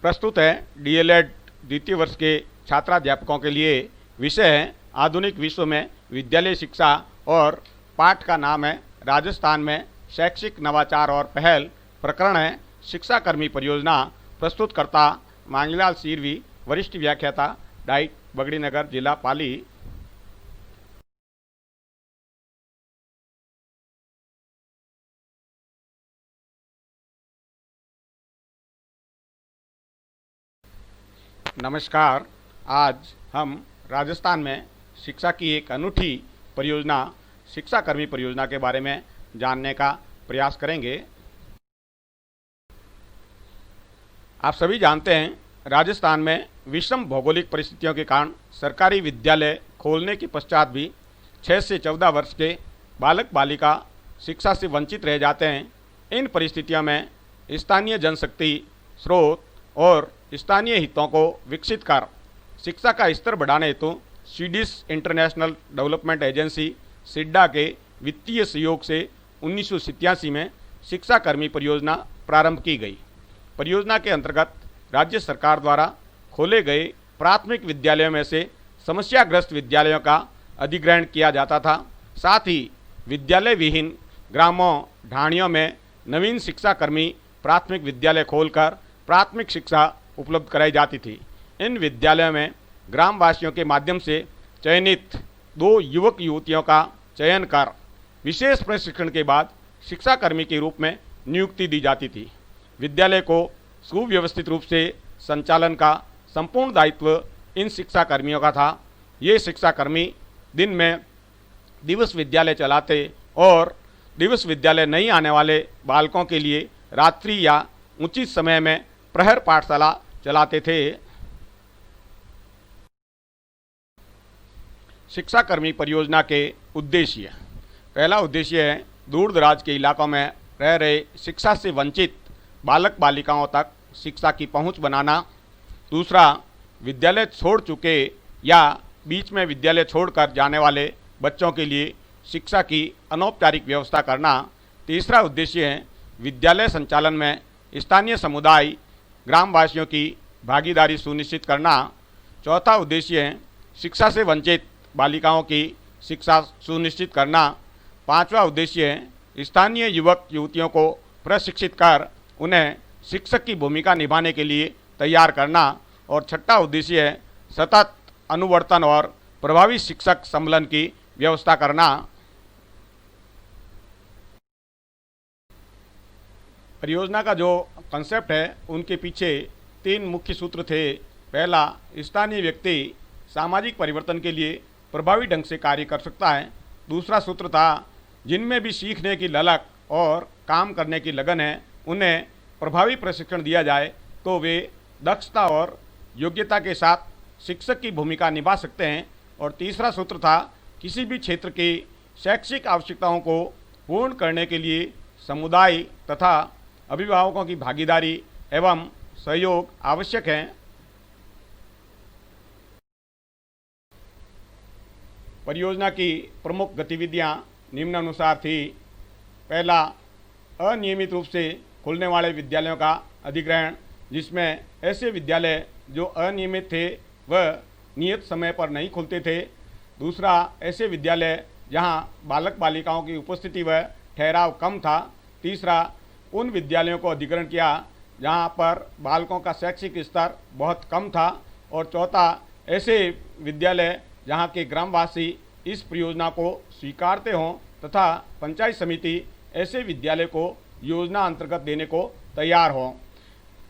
प्रस्तुत है डीएलएड द्वितीय वर्ष के छात्राध्यापकों के लिए। विषय है आधुनिक विश्व में विद्यालय शिक्षा और पाठ का नाम है राजस्थान में शैक्षिक नवाचार और पहल। प्रकरण है शिक्षाकर्मी परियोजना। प्रस्तुतकर्ता मांगीलाल सिरवी, वरिष्ठ व्याख्याता, डाइट, बगड़ी नगर, जिला पाली। नमस्कार। आज हम राजस्थान में शिक्षा की एक अनूठी परियोजना शिक्षाकर्मी परियोजना के बारे में जानने का प्रयास करेंगे। आप सभी जानते हैं, राजस्थान में विषम भौगोलिक परिस्थितियों के कारण सरकारी विद्यालय खोलने के पश्चात भी 6 से 14 वर्ष के बालक बालिका शिक्षा से वंचित रह जाते हैं। इन परिस्थितियों में स्थानीय जनशक्ति स्रोत और स्थानीय हितों को विकसित कर शिक्षा का स्तर बढ़ाने हेतु स्वीडिश इंटरनेशनल डेवलपमेंट एजेंसी सिड्डा के वित्तीय सहयोग से 1987 में शिक्षाकर्मी परियोजना प्रारंभ की गई। परियोजना के अंतर्गत राज्य सरकार द्वारा खोले गए प्राथमिक विद्यालयों में से समस्याग्रस्त विद्यालयों का अधिग्रहण किया जाता था। साथ ही विद्यालय विहीन ग्रामों ढाणियों में नवीन शिक्षाकर्मी प्राथमिक विद्यालय खोलकर प्राथमिक शिक्षा उपलब्ध कराई जाती थी। इन विद्यालयों में ग्रामवासियों के माध्यम से चयनित 2 युवक युवतियों का चयन कर विशेष प्रशिक्षण के बाद शिक्षाकर्मी के रूप में नियुक्ति दी जाती थी। विद्यालय को सुव्यवस्थित रूप से संचालन का संपूर्ण दायित्व इन शिक्षाकर्मियों का था। ये शिक्षाकर्मी दिन में दिवस विद्यालय चलाते और दिवस विद्यालय नहीं आने वाले बालकों के लिए रात्रि या उचित समय में प्रहर पाठशाला चलाते थे। शिक्षाकर्मी परियोजना के उद्देश्य। पहला उद्देश्य है दूर दराज के इलाकों में रह रहे शिक्षा से वंचित बालक बालिकाओं तक शिक्षा की पहुंच बनाना। दूसरा, विद्यालय छोड़ चुके या बीच में विद्यालय छोड़कर जाने वाले बच्चों के लिए शिक्षा की अनौपचारिक व्यवस्था करना। तीसरा उद्देश्य है विद्यालय संचालन में स्थानीय समुदाय ग्रामवासियों की भागीदारी सुनिश्चित करना। चौथा उद्देश्य है शिक्षा से वंचित बालिकाओं की शिक्षा सुनिश्चित करना। पांचवा उद्देश्य है स्थानीय युवक युवतियों को प्रशिक्षित कर उन्हें शिक्षक की भूमिका निभाने के लिए तैयार करना। और छठा उद्देश्य है सतत अनुवर्तन और प्रभावी शिक्षक सम्मेलन की व्यवस्था करना। परियोजना का जो कंसेप्ट है, उनके पीछे 3 मुख्य सूत्र थे। पहला, स्थानीय व्यक्ति सामाजिक परिवर्तन के लिए प्रभावी ढंग से कार्य कर सकता है। दूसरा सूत्र था, जिनमें भी सीखने की ललक और काम करने की लगन है, उन्हें प्रभावी प्रशिक्षण दिया जाए तो वे दक्षता और योग्यता के साथ शिक्षक की भूमिका निभा सकते हैं। और तीसरा सूत्र था, किसी भी क्षेत्र की शैक्षिक आवश्यकताओं को पूर्ण करने के लिए समुदाय तथा अभिभावकों की भागीदारी एवं सहयोग आवश्यक है। परियोजना की प्रमुख गतिविधियां निम्नानुसार थी। पहला, अनियमित रूप से खुलने वाले विद्यालयों का अधिग्रहण, जिसमें ऐसे विद्यालय जो अनियमित थे वह नियत समय पर नहीं खुलते थे। दूसरा, ऐसे विद्यालय जहां बालक बालिकाओं की उपस्थिति व ठहराव कम था। तीसरा, उन विद्यालयों को अधिग्रहण किया जहां पर बालकों का शैक्षिक स्तर बहुत कम था। और चौथा, ऐसे विद्यालय जहां के ग्रामवासी इस परियोजना को स्वीकारते हों तथा पंचायत समिति ऐसे विद्यालय को योजना अंतर्गत देने को तैयार हों।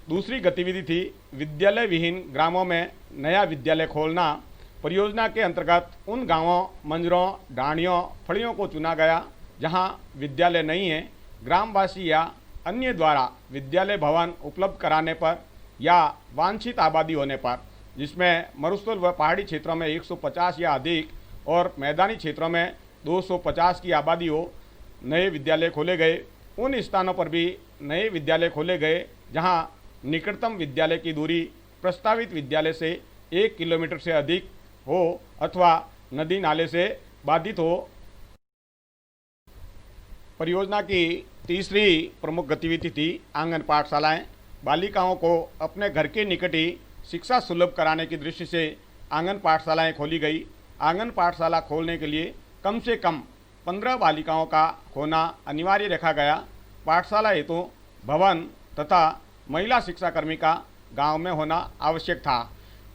दूसरी गतिविधि थी विद्यालय विहीन ग्रामों में नया विद्यालय खोलना। परियोजना के अंतर्गत उन गांवों, मंजरों, ढाणियों, फड़ियों को चुना गया जहां विद्यालय नहीं है। ग्रामवासी या अन्य द्वारा विद्यालय भवन उपलब्ध कराने पर या वांछित आबादी होने पर, जिसमें मरुस्थल व पहाड़ी क्षेत्रों में 150 या अधिक और मैदानी क्षेत्रों में 250 की आबादी हो, नए विद्यालय खोले गए। उन स्थानों पर भी नए विद्यालय खोले गए जहां निकटतम विद्यालय की दूरी प्रस्तावित विद्यालय से 1 किलोमीटर से अधिक हो अथवा नदी नाले से बाधित हो। परियोजना की तीसरी प्रमुख गतिविधि थी आंगन पाठशालाएं। बालिकाओं को अपने घर के निकट ही शिक्षा सुलभ कराने की दृष्टि से आंगन पाठशालाएं खोली गई। आंगन पाठशाला खोलने के लिए कम से कम 15 बालिकाओं का होना अनिवार्य रखा गया। पाठशाला हेतु भवन तथा महिला शिक्षाकर्मी का गांव में होना आवश्यक था।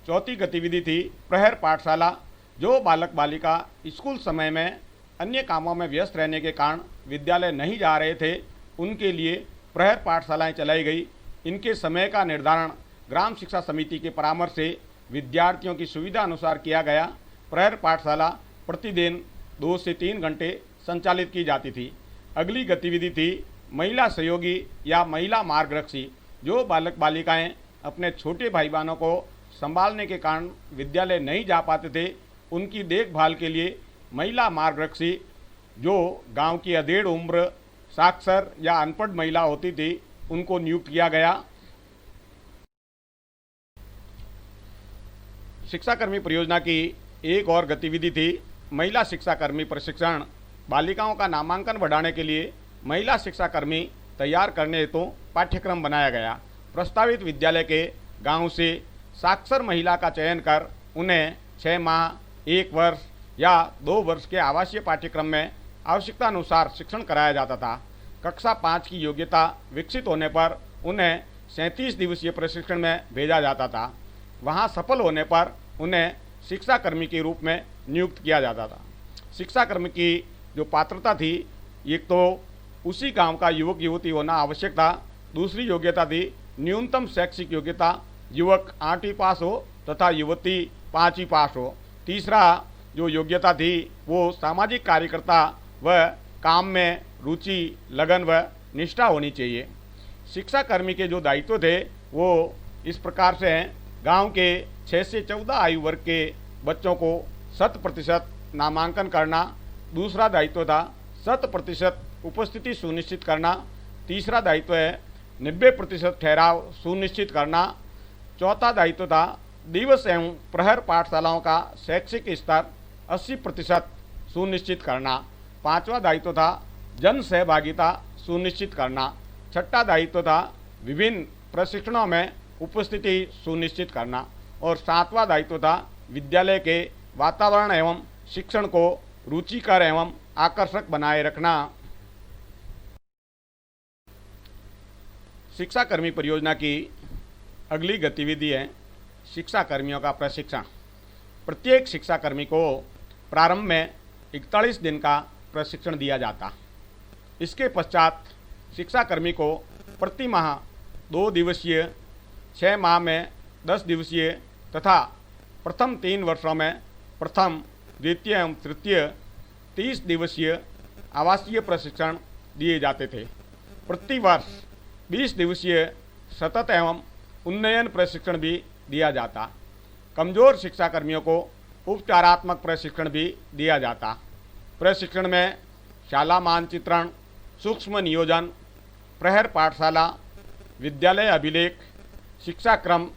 चौथी गतिविधि थी प्रहर पाठशाला। जो बालक बालिका स्कूल समय में अन्य कामों में व्यस्त रहने के कारण विद्यालय नहीं जा रहे थे, उनके लिए प्रहर पाठशालाएं चलाई गई। इनके समय का निर्धारण ग्राम शिक्षा समिति के परामर्श से विद्यार्थियों की सुविधा अनुसार किया गया। प्रहर पाठशाला प्रतिदिन 2 से 3 घंटे संचालित की जाती थी। अगली गतिविधि थी महिला सहयोगी या महिला मार्गदर्शी। जो बालक बालिकाएं अपने छोटे भाई बहनों को संभालने के कारण विद्यालय नहीं जा पाते थे, उनकी देखभाल के लिए महिला मार्गदर्शी, जो गांव की अधेड़ उम्र साक्षर या अनपढ़ महिला होती थी, उनको नियुक्त किया गया। शिक्षाकर्मी परियोजना की एक और गतिविधि थी महिला शिक्षाकर्मी प्रशिक्षण। बालिकाओं का नामांकन बढ़ाने के लिए महिला शिक्षाकर्मी तैयार करने हेतु पाठ्यक्रम बनाया गया। प्रस्तावित विद्यालय के गांव से साक्षर महिला का चयन कर उन्हें 6 माह, 1 वर्ष या 2 वर्ष के आवासीय पाठ्यक्रम में आवश्यकता अनुसार शिक्षण कराया जाता था। कक्षा 5 की योग्यता विकसित होने पर उन्हें 37 दिवसीय प्रशिक्षण में भेजा जाता था। वहां सफल होने पर उन्हें शिक्षाकर्मी के रूप में नियुक्त किया जाता था। शिक्षाकर्मी की जो पात्रता थी, एक तो उसी गांव का युवक युवती होना आवश्यक था। दूसरी योग्यता थी न्यूनतम शैक्षिक योग्यता, युवक 8वीं पास हो तथा युवती 5वीं पास हो। तीसरा जो योग्यता थी वो सामाजिक कार्यकर्ता व काम में रुचि, लगन व निष्ठा होनी चाहिए। शिक्षाकर्मी के जो दायित्व थे वो इस प्रकार से हैं। गांव के 6 से 14 आयु वर्ग के बच्चों को 100% नामांकन करना। दूसरा दायित्व था 100% उपस्थिति सुनिश्चित करना। तीसरा दायित्व है 90% ठहराव सुनिश्चित करना। चौथा दायित्व था दिवस एवं प्रहर पाठशालाओं का शैक्षिक स्तर 80% सुनिश्चित करना। पांचवा दायित्व था जन सहभागिता सुनिश्चित करना। छठा दायित्व था विभिन्न प्रशिक्षणों में उपस्थिति सुनिश्चित करना। और सातवां दायित्व था विद्यालय के वातावरण एवं शिक्षण को रुचिकर एवं आकर्षक बनाए रखना। शिक्षाकर्मी परियोजना की अगली गतिविधि है शिक्षाकर्मियों का प्रशिक्षण। प्रत्येक शिक्षाकर्मी को प्रारंभ में 41 दिन का प्रशिक्षण दिया जाता। इसके पश्चात शिक्षाकर्मी को प्रति माह 2 दिवसीय, 6 माह में 10 दिवसीय तथा प्रथम 3 वर्षों में प्रथम, द्वितीय एवं तृतीय 30 दिवसीय आवासीय प्रशिक्षण दिए जाते थे। प्रति वर्ष 20 दिवसीय सतत एवं उन्नयन प्रशिक्षण भी दिया जाता। कमजोर शिक्षाकर्मियों को उपचारात्मक प्रशिक्षण भी दिया जाता। प्रशिक्षण में शाला मानचित्रण, सूक्ष्म नियोजन, प्रहर पाठशाला, विद्यालय अभिलेख, शिक्षाक्रम,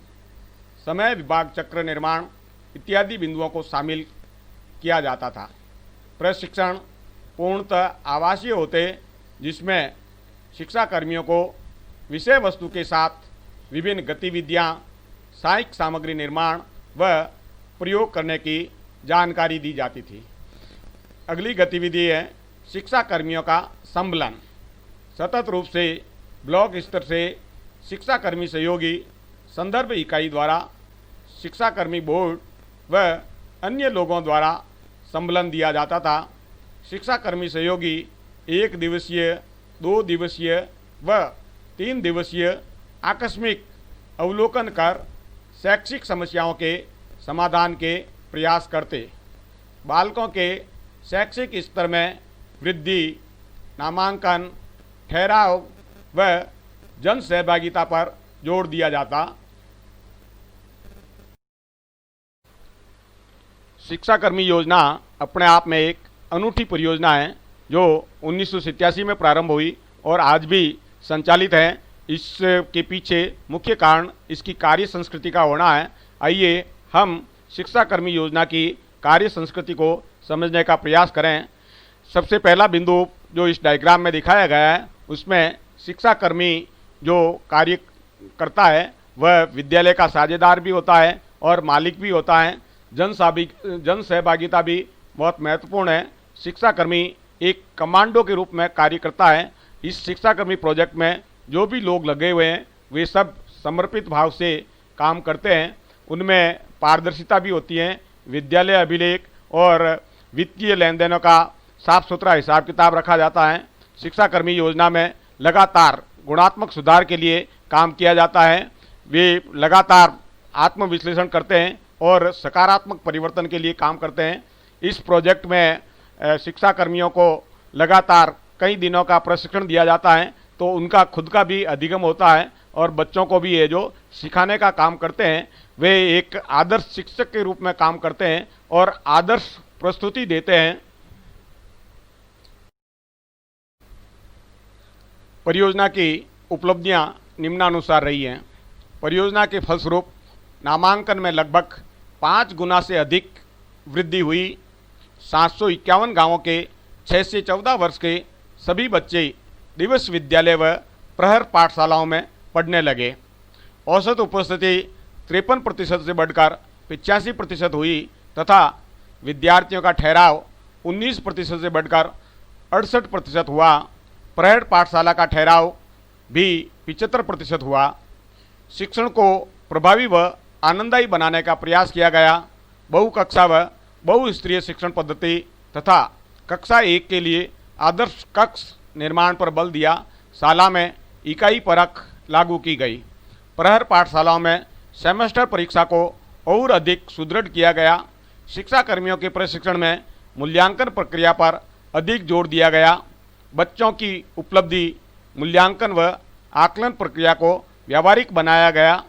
समय विभाग चक्र निर्माण इत्यादि बिंदुओं को शामिल किया जाता था। प्रशिक्षण पूर्णतः आवासीय होते, जिसमें शिक्षाकर्मियों को विषय वस्तु के साथ विभिन्न गतिविधियां, सहायक सामग्री निर्माण व प्रयोग करने की जानकारी दी जाती थी। अगली गतिविधि है शिक्षाकर्मियों का सम्मेलन। सतत रूप से ब्लॉक स्तर से शिक्षाकर्मी सहयोगी संदर्भ इकाई द्वारा शिक्षाकर्मी बोर्ड व अन्य लोगों द्वारा सम्मेलन दिया जाता था। शिक्षाकर्मी सहयोगी 1 दिवसीय, 2 दिवसीय व 3 दिवसीय आकस्मिक अवलोकन कर शैक्षिक समस्याओं के समाधान के प्रयास करते। बालकों के शैक्षिक स्तर में वृद्धि, नामांकन, ठहराव व जन सहभागिता पर जोर दिया जाता। शिक्षाकर्मी योजना अपने आप में एक अनूठी परियोजना है जो 1987 में प्रारंभ हुई और आज भी संचालित है। इसके पीछे मुख्य कारण इसकी कार्य संस्कृति का होना है। आइए हम शिक्षाकर्मी योजना की कार्य संस्कृति को समझने का प्रयास करें। सबसे पहला बिंदु जो इस डायग्राम में दिखाया गया है, उसमें शिक्षाकर्मी जो कार्य करता है वह विद्यालय का साझेदार भी होता है और मालिक भी होता है। जन सहभागिता भी बहुत महत्वपूर्ण है। शिक्षाकर्मी एक कमांडो के रूप में कार्य करता है। इस शिक्षाकर्मी प्रोजेक्ट में जो भी लोग लगे हुए हैं वे सब समर्पित भाव से काम करते हैं। उनमें पारदर्शिता भी होती है। विद्यालय अभिलेख और वित्तीय लेन देनों का साफ सुथरा हिसाब किताब रखा जाता है। शिक्षाकर्मी योजना में लगातार गुणात्मक सुधार के लिए काम किया जाता है। वे लगातार आत्मविश्लेषण करते हैं और सकारात्मक परिवर्तन के लिए काम करते हैं। इस प्रोजेक्ट में शिक्षाकर्मियों को लगातार कई दिनों का प्रशिक्षण दिया जाता है, तो उनका खुद का भी अधिगम होता है और बच्चों को भी ये जो सिखाने का काम करते हैं वे एक आदर्श शिक्षक के रूप में काम करते हैं और आदर्श प्रस्तुति देते हैं। परियोजना की उपलब्धियां निम्नानुसार रही हैं। परियोजना के फलस्वरूप नामांकन में लगभग 5 गुना से अधिक वृद्धि हुई। 751 गांवों के 6 से 14 वर्ष के सभी बच्चे दिवस विद्यालय व प्रहर पाठशालाओं में पढ़ने लगे। औसत उपस्थिति 53% से बढ़कर 85% हुई तथा विद्यार्थियों का ठहराव 19% से बढ़कर 68% हुआ। प्रहर पाठशाला का ठहराव भी 75% हुआ। शिक्षण को प्रभावी व आनंददायी बनाने का प्रयास किया गया। बहुकक्षा व बहुस्तरीय शिक्षण पद्धति तथा कक्षा 1 के लिए आदर्श कक्ष निर्माण पर बल दिया। शाला में इकाई परख लागू की गई। प्रहर पाठशालाओं में सेमेस्टर परीक्षा को और अधिक सुदृढ़ किया गया। शिक्षाकर्मियों के प्रशिक्षण में मूल्यांकन प्रक्रिया पर अधिक जोर दिया गया। बच्चों की उपलब्धि मूल्यांकन व आकलन प्रक्रिया को व्यावहारिक बनाया गया।